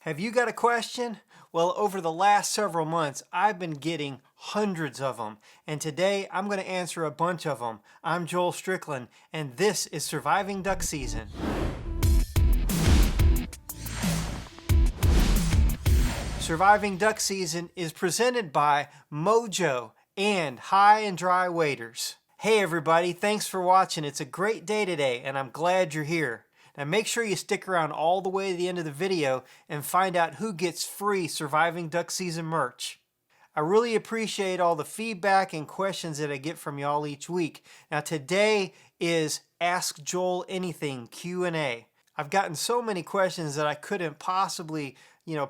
Have you got a question? Well, over the last several months, I've been getting hundreds of them, and today I'm going to answer a bunch of them. I'm Joel Strickland, and this is Surviving Duck Season. Surviving Duck Season is presented by Mojo and High and Dry Waders. Hey everybody, thanks for watching. It's a great day today, and I'm glad you're here. Now make sure you stick around all the way to the end of the video and find out who gets free Surviving Duck Season merch. I really appreciate all the feedback and questions that I get from y'all each week. Now today is Ask Joel Anything Q&A. I've gotten so many questions that I couldn't possibly,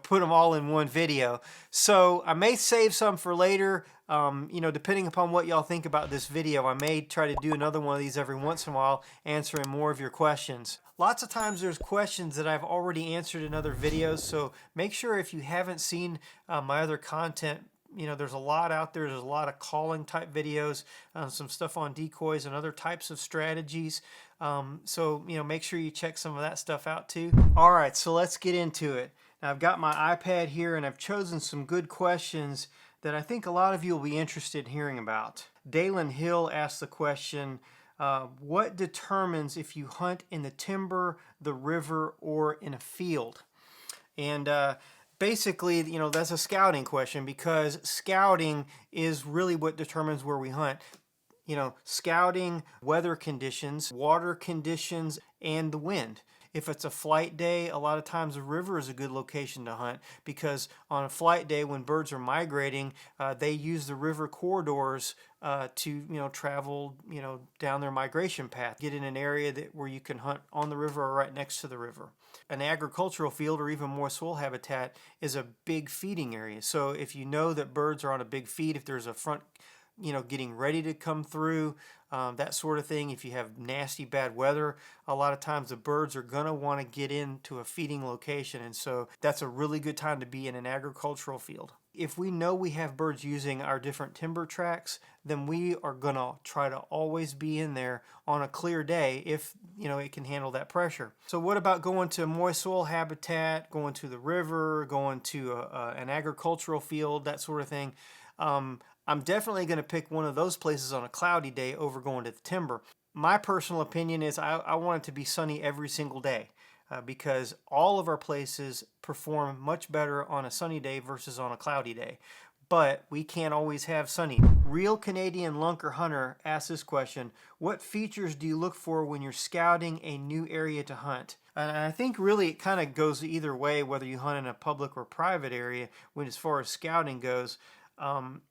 put them all in one video. So I may save some for later, depending upon what y'all think about this video. I may try to do another one of these every once in a while, answering more of your questions. Lots of times there's questions that I've already answered in other videos, so make sure if you haven't seen my other content, there's a lot out there. There's a lot of calling type videos, some stuff on decoys and other types of strategies. So make sure you check some of that stuff out too. All right, so let's get into it. Now I've got my iPad here and I've chosen some good questions that I think a lot of you will be interested in hearing about. Dalen Hill asked the question, what determines if you hunt in the timber, the river, or in a field? And basically, that's a scouting question, because scouting is really what determines where we hunt. Scouting, weather conditions, water conditions, and the wind. If it's a flight day, a lot of times the river is a good location to hunt, because on a flight day when birds are migrating, they use the river corridors to travel down their migration path. Get in an area where you can hunt on the river or right next to the river. An agricultural field or even moist soil habitat is a big feeding area. So if you know that birds are on a big feed, if there's a front getting ready to come through, that sort of thing. If you have nasty bad weather, a lot of times the birds are going to want to get into a feeding location, and so that's a really good time to be in an agricultural field. If we know we have birds using our different timber tracks, then we are going to try to always be in there on a clear day if it can handle that pressure. So what about going to moist soil habitat, going to the river, going to an agricultural field, that sort of thing? I'm definitely going to pick one of those places on a cloudy day over going to the timber. My personal opinion is I want it to be sunny every single day, because all of our places perform much better on a sunny day versus on a cloudy day. But we can't always have sunny. Real Canadian Lunker Hunter asked this question: what features do you look for when you're scouting a new area to hunt? And I think really it kind of goes either way, whether you hunt in a public or private area. When as far as scouting goes, I'm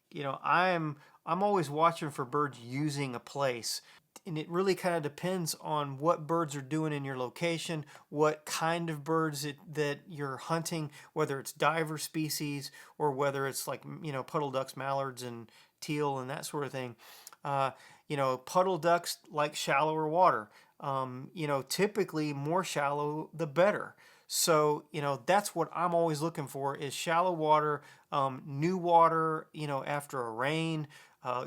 always watching for birds using a place, and it really kind of depends on what birds are doing in your location, what kind of birds that you're hunting, whether it's diver species or whether it's like puddle ducks, mallards, and teal and that sort of thing. Puddle ducks like shallower water. Typically more shallow the better. So, that's what I'm always looking for, is shallow water, new water, after a rain.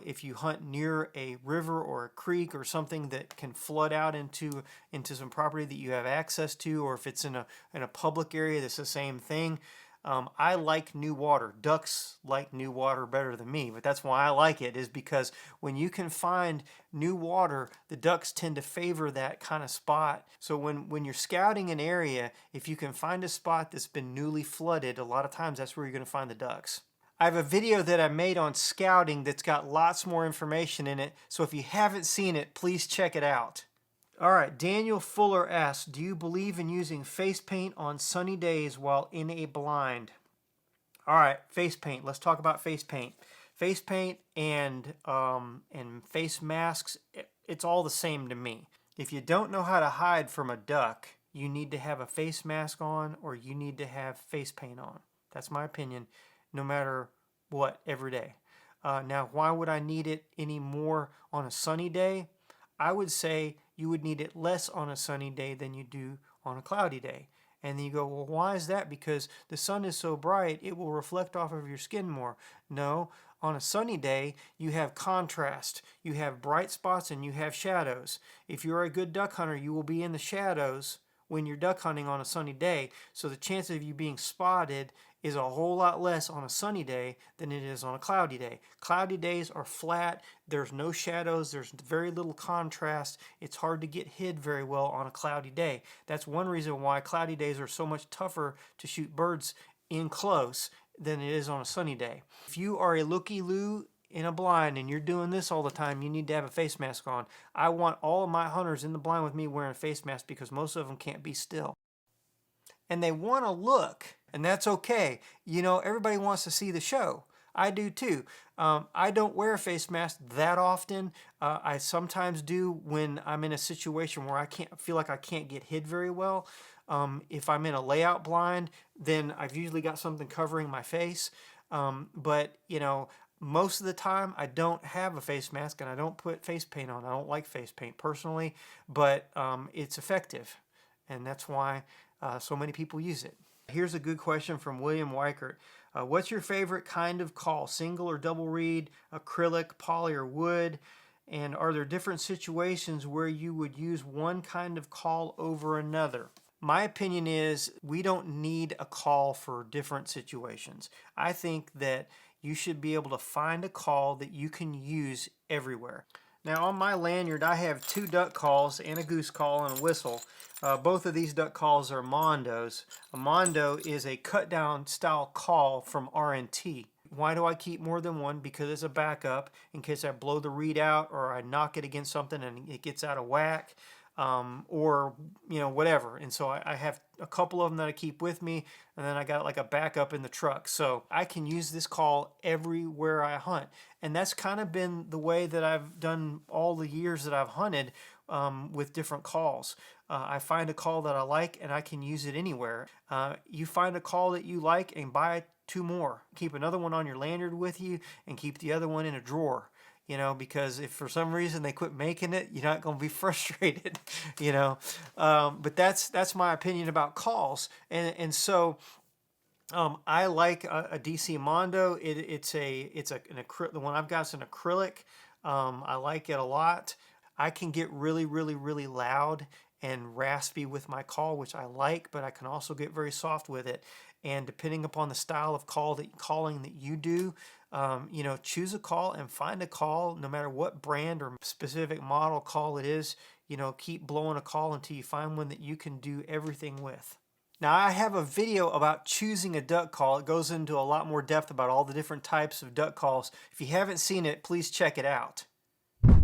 If you hunt near a river or a creek or something that can flood out into some property that you have access to, or if it's in a public area, that's the same thing. I like new water. Ducks like new water better than me, but that's why I like it, is because when you can find new water, the ducks tend to favor that kind of spot. So when you're scouting an area, if you can find a spot that's been newly flooded, a lot of times that's where you're going to find the ducks. I have a video that I made on scouting that's got lots more information in it, so if you haven't seen it, please check it out. All right, Daniel Fuller asks, do you believe in using face paint on sunny days while in a blind? All right, face paint. Let's talk about face paint. Face paint and face masks, it's all the same to me. If you don't know how to hide from a duck, you need to have a face mask on, or you need to have face paint on. That's my opinion, no matter what, every day. Now, why would I need it any more on a sunny day? I would say you would need it less on a sunny day than you do on a cloudy day. And then you go, well, why is that? Because the sun is so bright, it will reflect off of your skin more. No, on a sunny day, you have contrast. You have bright spots and you have shadows. If you're a good duck hunter, you will be in the shadows when you're duck hunting on a sunny day. So the chance of you being spotted is a whole lot less on a sunny day than it is on a cloudy day. Cloudy days are flat, there's no shadows, there's very little contrast. It's hard to get hid very well on a cloudy day. That's one reason why cloudy days are so much tougher to shoot birds in close than it is on a sunny day. If you are a looky-loo in a blind and you're doing this all the time, you need to have a face mask on. I want all of my hunters in the blind with me wearing a face mask because most of them can't be still. And they want to look, and that's okay. You know, everybody wants to see the show. I do too. I don't wear a face mask that often. I sometimes do when I'm in a situation where I feel like I can't get hid very well. If I'm in a layout blind, then I've usually got something covering my face. But you know, most of the time I don't have a face mask and I don't put face paint on. I don't like face paint personally, but it's effective, and that's why so many people use it. Here's a good question from William Weichert. What's your favorite kind of call? Single or double reed, acrylic, poly, or wood? And are there different situations where you would use one kind of call over another? My opinion is we don't need a call for different situations. I think that you should be able to find a call that you can use everywhere. Now on my lanyard I have 2 duck calls and a goose call and a whistle. Both of these duck calls are Mondos. A Mondo is a cut down style call from R&T. Why do I keep more than one? Because it's a backup in case I blow the reed out or I knock it against something and it gets out of whack. Or you know, whatever. And so I have a couple of them that I keep with me, and then I got like a backup in the truck. So I can use this call everywhere I hunt. And that's kind of been the way that I've done all the years that I've hunted with different calls. I find a call that I like and I can use it anywhere. You find a call that you like and buy 2 more. Keep another one on your lanyard with you and keep the other one in a drawer. You know, because if for some reason they quit making it, you're not going to be frustrated, you know. But that's my opinion about calls. And so I like a DC Mondo. The one I've got is an acrylic. I like it a lot. I can get really, really, really loud and raspy with my call, which I like, but I can also get very soft with it. And depending upon the style of calling that you do, you know, choose a call and find a call, no matter what brand or specific model call it is. You know, keep blowing a call until you find one that you can do everything with. Now I have a video about choosing a duck call. It goes into a lot more depth about all the different types of duck calls. If you haven't seen it, please check it out.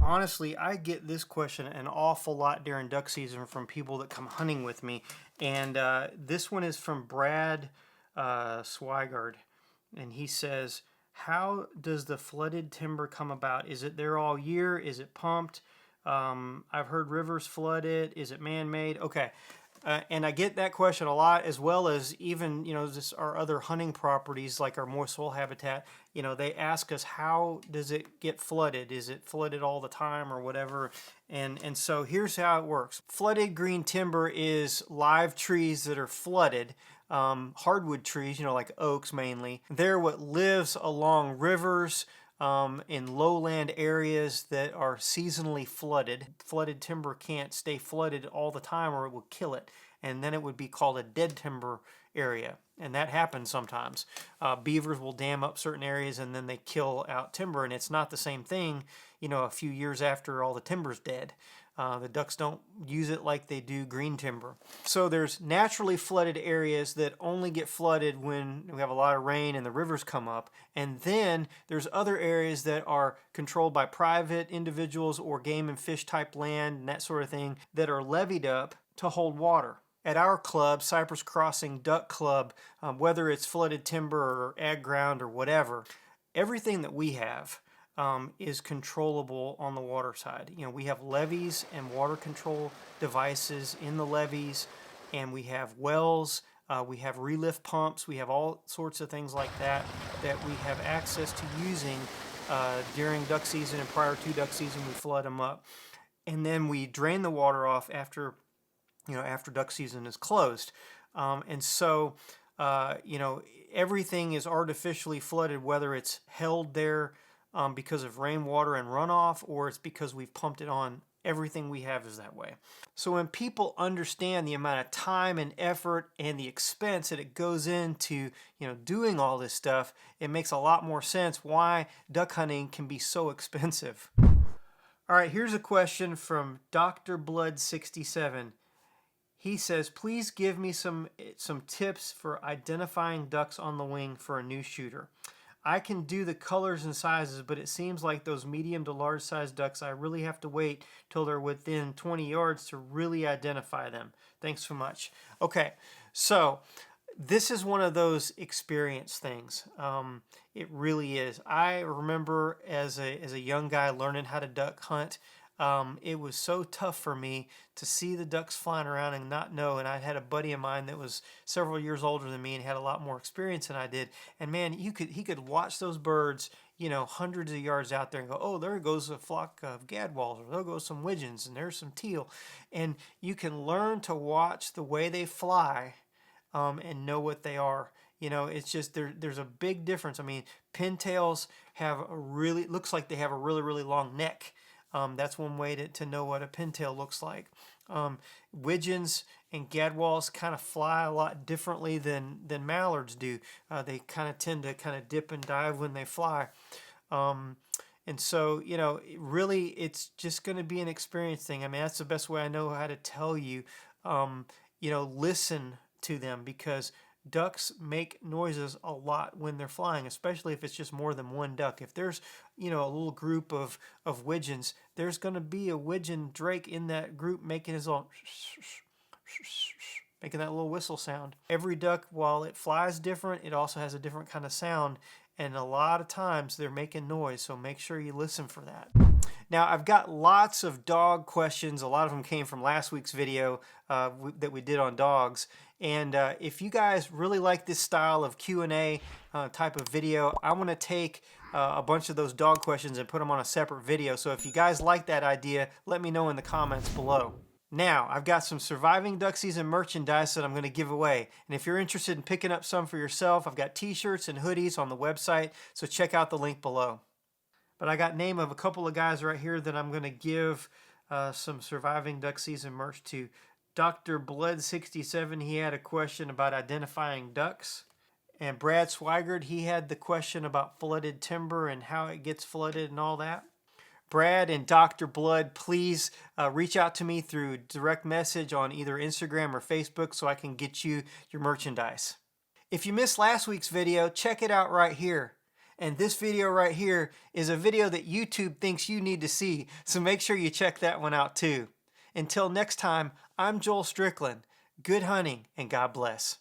Honestly, I get this question an awful lot during duck season from people that come hunting with me. And this one is from Brad Swigard. And he says, how does the flooded timber come about? Is it there all year? Is it pumped? I've heard rivers flood it. Is it man-made? Okay. And I get that question a lot, as well as even, you know, our other hunting properties like our moist soil habitat. You know, they ask us, how does it get flooded? Is it flooded all the time or whatever? And so here's how it works. Flooded green timber is live trees that are flooded. Hardwood trees, you know, like oaks mainly. They're what lives along rivers, in lowland areas that are seasonally flooded. Flooded timber can't stay flooded all the time or it will kill it. And then it would be called a dead timber area. And that happens sometimes. Beavers will dam up certain areas and then they kill out timber. And it's not the same thing, you know, a few years after all the timber's dead. The ducks don't use it like they do green timber. So there's naturally flooded areas that only get flooded when we have a lot of rain and the rivers come up. And then there's other areas that are controlled by private individuals or game and fish type land and that sort of thing that are levied up to hold water. At our club, Cypress Crossing Duck Club, whether it's flooded timber or ag ground or whatever, everything that we have is controllable on the water side. You know, we have levees and water control devices in the levees, and we have wells, we have relift pumps, we have all sorts of things like that we have access to using during duck season and prior to duck season. We flood them up, and then we drain the water off after duck season is closed. And so, you know, everything is artificially flooded, whether it's held there because of rainwater and runoff, or it's because we've pumped it on everything we have is that way. So when people understand the amount of time and effort and the expense that it goes into, doing all this stuff, it makes a lot more sense why duck hunting can be so expensive. All right, here's a question from Dr. Blood 67. He says, please give me some tips for identifying ducks on the wing for a new shooter. I can do the colors and sizes, but it seems like those medium to large size ducks, I really have to wait till they're within 20 yards to really identify them. Thanks so much. Okay, so this is one of those experience things. It really is. I remember as a young guy learning how to duck hunt, it was so tough for me to see the ducks flying around and not know. And I had a buddy of mine that was several years older than me and had a lot more experience than I did. And man, he could watch those birds, hundreds of yards out there and go, oh, there goes a flock of gadwalls, or there goes some widgeons, and there's some teal. And you can learn to watch the way they fly and know what they are. It's just there's a big difference. I mean, pintails looks like they have a really, really long neck. That's one way to know what a pintail looks like. Widgeons and gadwalls kind of fly a lot differently than mallards do. They kind of tend to dip and dive when they fly. And so, really it's just going to be an experience thing. I mean, that's the best way I know how to tell you. Listen to them, because ducks make noises a lot when they're flying, especially if it's just more than one duck. If there's, a little group of widgeons, there's going to be a widgeon drake in that group making his own, making that little whistle sound. Every duck, while it flies different, it also has a different kind of sound. And a lot of times they're making noise, so make sure you listen for that. Now, I've got lots of dog questions. A lot of them came from last week's video that we did on dogs. And if you guys really like this style of Q&A type of video, I want to take a bunch of those dog questions and put them on a separate video. So if you guys like that idea, let me know in the comments below. Now, I've got some surviving duck season merchandise that I'm going to give away. And if you're interested in picking up some for yourself, I've got t-shirts and hoodies on the website, so check out the link below. But I got name of a couple of guys right here that I'm going to give some surviving duck season merch to. Dr. Blood 67, he had a question about identifying ducks. And Brad Swigert, he had the question about flooded timber and how it gets flooded and all that. Brad and Dr. Blood, please reach out to me through direct message on either Instagram or Facebook so I can get you your merchandise. If you missed last week's video, check it out right here. And this video right here is a video that YouTube thinks you need to see, so make sure you check that one out too. Until next time, I'm Joel Strickland. Good hunting and God bless.